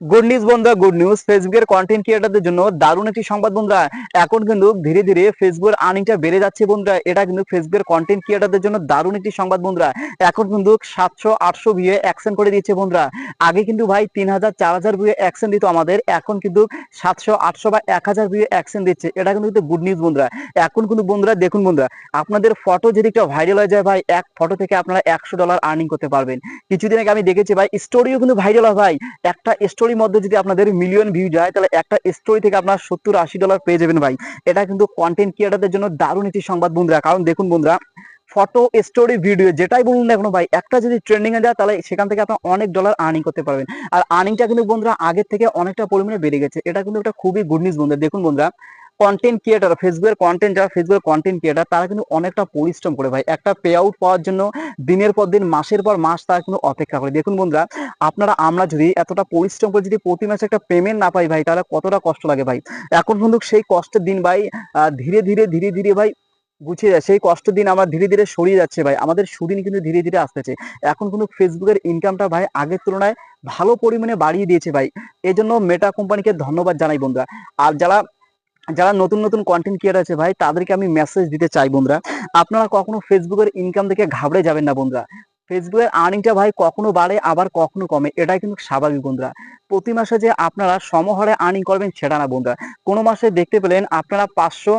Good news বন্ধুরা, good news. ফেসবুকের content ক্রিয়েটরদের জন্য দারুণ একটি সংবাদ বন্ধুরা। এখন কিন্তু ধীরে ধীরে ফেসবুকের আর্নিংটা বেড়ে যাচ্ছে বন্ধুরা। এটা কিন্তু ফেসবুকের কন্টেন্ট ক্রিয়েটরদের জন্য দারুণ একটি সংবাদ বন্ধুরা। এখন কিন্তু 700-800 ভিউ অ্যাকশন করে দিচ্ছে বন্ধুরা। আগে কিন্তু ভাই 3000-4000 ভিউ অ্যাকশন দিত আমাদের, এখন কিন্তু 700-800 বা 1000 ভিউ অ্যাকশন দিচ্ছে। এটা কিন্তু গুড নিউজ বন্ধুরা। এখন কিন্তু বন্ধুরা দেখুন বন্ধুরা, আপনাদের ফটো যদি একটা ভাইরাল হয়ে যায় ভাই, এক ফটো থেকে আপনারা $100 আর্নিং করতে পারবেন। কিছুদিন আগে আমি দেখেছি ভাই, স্টোরিও কিন্তু ভাইরাল হয় ভাই। একটা স্টোরির মধ্যে যদি আপনাদের মিলিয়ন ভিউ যায়, তাহলে একটা স্টোরি থেকে আপনার $70-80 পেয়ে যাবেন ভাই। এটা কিন্তু কন্টেন্ট ক্রিয়েটরদের জন্য দারুণ একটি সংবাদ বন্ধুরা। কারণ দেখুন বন্ধুরা, ফটো, স্টোরি, ভিডিও যেটাই বলুন না এখন ভাই, একটা যদি ট্রেন্ডিং এ যায় তাহলে সেখান থেকে আপনার অনেক ডলার আর্নিং করতে পারবেন। আর আর্নিংটা কিন্তু বন্ধুরা আগের থেকে অনেকটা পরিমাণে বেড়ে গেছে। এটা কিন্তু একটা খুবই গুড নিউজ বন্ধুরা। দেখুন বন্ধুরা, কন্টেন্ট ক্রিয়েটর, ফেসবুকের কন্টেন্ট, যারা ফেসবুকের কন্টেন্ট ক্রিয়েটর তারা কিন্তু অনেকটা পরিশ্রম করে ভাই একটা পে আউট পাওয়ার জন্য। দিনের পর দিন, মাসের পর মাস তারা কিন্তু অপেক্ষা করে। দেখুন বন্ধুরা, আমরা যদি এতটা পরিশ্রম করে যদি প্রতি মাসে একটা পেমেন্ট না পাই ভাই, তাহলে কতটা কষ্ট লাগে ভাই। এখন কিন্তু সেই কষ্টের দিন ভাই ধীরে ধীরে ভাই গুছিয়ে যায়। সেই কষ্টের দিন আমার ধীরে ধীরে সরিয়ে যাচ্ছে ভাই। আমাদের সুদিন কিন্তু ধীরে ধীরে আসতেছে। এখন কিন্তু ফেসবুকের ইনকামটা ভাই আগের তুলনায় ভালো পরিমাণে বাড়িয়ে দিয়েছে ভাই। এই জন্য মেটা কোম্পানিকে ধন্যবাদ জানাই বন্ধুরা। আর যারা যারা নতুন নতুন কন্টেন্ট ক্রিয়েটর আছে ভাই, তাদেরকে আমি মেসেজ দিতে চাই বন্ধুরা, আপনারা কখনো ফেসবুকের ইনকাম দেখে ঘাবড়ে যাবেন না বন্ধুরা। ফেসবুকের আর্নিংটা ভাই কখনো বাড়ে আবার কখনো কমে, এটাই কিন্তু স্বাভাবিক বন্ধুরা। প্রতি মাসে যে আপনারা সমহারে আর্নিং করবেন সেটা না বন্ধুরা। কোনো মাসে দেখতে পেলেন আপনারা 500,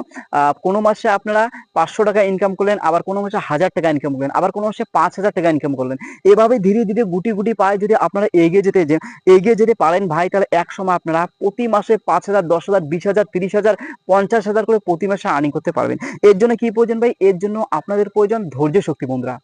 কোনো মাসে আপনারা $500 ইনকাম করলেন, আবার কোনো মাসে $1000 ইনকাম করলেন, আবার কোনো মাসে $5000 ইনকাম করলেন। এভাবে ধীরে ধীরে গুটি গুটি পায়ে যদি আপনারা এগিয়ে যেতে পারেন ভাই, তাহলে এক সময় আপনারা প্রতি মাসে 5000, 10000, 20000, 30000, 50,000 করে প্রতি মাসে আর্নিং করতে পারবেন। এর জন্য কি প্রয়োজন ভাই? এর জন্য আপনাদের প্রয়োজন ধৈর্য শক্তি বন্ধুরা।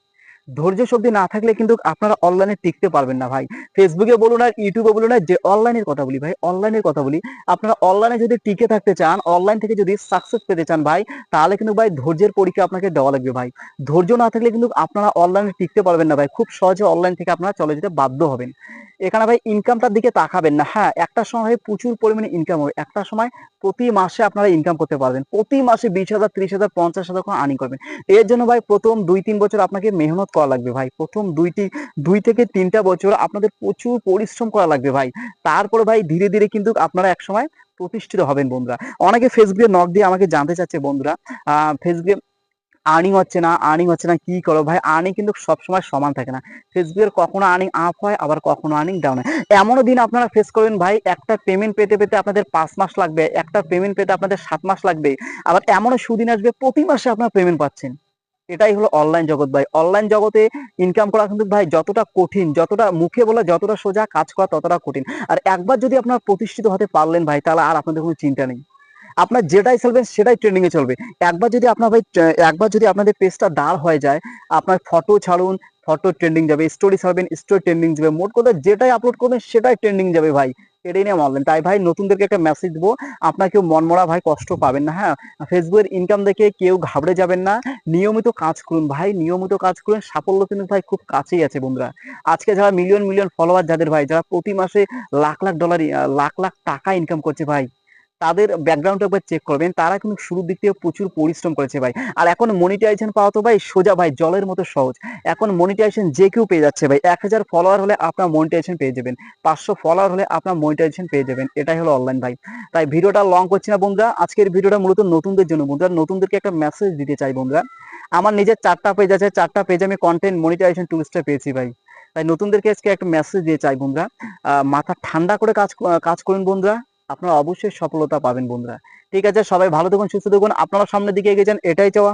ধৈর্য শক্তি না থাকলে কিন্তু আপনারা অনলাইনে টিকতে পারবেন না ভাই। ফেসবুকে বলুন আর ইউটিউবে বলুন, আর যে অনলাইনের কথা বলি ভাই, অনলাইনের কথা বলি, আপনারা অনলাইনে যদি টিকে থাকতে চান, অনলাইন থেকে যদি সাকসেস পেতে চান ভাই, তাহলে কিন্তু ভাই ধৈর্যের পরীক্ষা আপনাকে দেওয়া লাগবে ভাই। ধৈর্য না থাকলে কিন্তু আপনারা অনলাইনে টিকতে পারবেন না ভাই। খুব সহজে অনলাইন থেকে আপনারা চলে যেতে বাধ্য হবেন। এখানে ভাই ইনকামটার দিকে তাকাবেন না। হ্যাঁ, একটা সময় প্রচুর পরিমাণে ইনকাম হবে, একটা সময় প্রতি মাসে আপনারা ইনকাম করতে পারবেন, প্রতি মাসে 20,000, 30,000, 50,000 করে আর্নিং করবেন। এর জন্য ভাই প্রথম 2-3 বছর আপনাকে মেহনত করা লাগবে ভাই। প্রথম 2 থেকে 3টা বছর আপনাদের প্রচুর পরিশ্রম করা লাগবে ভাই। তারপরে ভাই ধীরে ধীরে কিন্তু আপনারা একসময় প্রতিষ্ঠিত হবেন বন্ধুরা। অনেকে ফেসবুকে নক দিয়ে আমাকে জানতে চাচ্ছে বন্ধুরা, ফেসবুকে আর্নিং হচ্ছে না কি করো ভাই? আর্নিং কিন্তু সবসময় সমান থাকে না। ফেসবুকের কখনো আর্নিং আপ হয়, আবার কখনো আর্নিং ডাউন হয়। এমনও দিন আপনারা ফেস করবেন ভাই, একটা পেমেন্ট পেতে পেতে আপনাদের 5 মাস লাগবে, একটা পেমেন্ট পেতে আপনাদের 7 মাস লাগবে। আবার এমনও সুদিন আসবে প্রতি মাসে আপনারা পেমেন্ট পাচ্ছেন। এটাই হলো অনলাইন জগৎ ভাই। অনলাইন জগতে ইনকাম করা কিন্তু ভাই যতটা কঠিন, যতটা মুখে বলা যতটা সোজা, কাজ করা ততটা কঠিন। আর একবার যদি আপনারা প্রতিষ্ঠিত হতে পারলেন ভাই, তাহলে আর আপনাদের কোনো চিন্তা নেই। আপনার যেটাই চলবেন সেটাই ট্রেন্ডিং এ চলবে। একবার যদি আপনাদের পেজটা দাঁড় হয়ে যায়, আপনার ফটো ছাড়ুন, ফটো ট্রেন্ডিং যাবে, স্টোরি ছাড়বেন, স্টোরি ট্রেন্ডিং যাবে, মোট কথা যেটাই আপলোড করবেন সেটাই ট্রেন্ডিং যাবে ভাই। এটাই নিয়ে অনলাইন। তাই ভাই নতুনদেরকে একটা মেসেজ দেবো, আপনার কেউ মনমরা ভাই কষ্ট পাবেন না। হ্যাঁ, ফেসবুকের ইনকাম দেখে কেউ ঘাবড়ে যাবেন না। নিয়মিত কাজ করুন ভাই, নিয়মিত কাজ করুন, সাফল্য কিন্তু ভাই খুব কাছেই আছে বন্ধুরা। আজকে যারা মিলিয়ন মিলিয়ন ফলোয়ার যাদের ভাই, যারা প্রতি মাসে লাখ লাখ ডলার, লাখ লাখ টাকা ইনকাম করছে ভাই, তাদের ব্যাকগ্রাউন্ডটা একবার চেক করবেন। তারা কিন্তু শুরুর দিক থেকে প্রচুর পরিশ্রম করেছে ভাই। আর এখন মনিটাইজেশন পাওয়া তো ভাই সোজা ভাই, জলের মতো সহজ। এখন মনিটাইজেশন যে কেউ পেয়ে যাচ্ছে ভাই। 1000 ফলোয়ার হলে আপনার মনিটাইজেশন পেয়ে যাবেন, 500 ফলোয়ার হলে আপনার মনিটাইজেশন পেয়ে যাবেন। এটাই হলো অনলাইন ভাই। তাই ভিডিওটা লং করছি না বন্ধুরা, আজকের ভিডিওটা মূলত নতুনদের জন্য বন্ধুরা। নতুনদেরকে একটা মেসেজ দিতে চাই বন্ধুরা, আমার নিজের 4টা পেজ আছে, 4টা পেজ আমি কন্টেন্ট মনিটাইজেশন টুলসটা পেয়েছি ভাই। তাই নতুনদেরকে আজকে একটা মেসেজ দিয়ে চাই বন্ধুরা, মাথা ঠান্ডা করে কাজ করুন বন্ধুরা, আপনারা অবশ্যই সফলতা পাবেন বন্ধুরা। ঠিক আছে, সবাই ভালো থাকুন, সুস্থ থাকুন, আপনারা সামনের দিকে এগিয়ে যান, এটাই চাওয়া।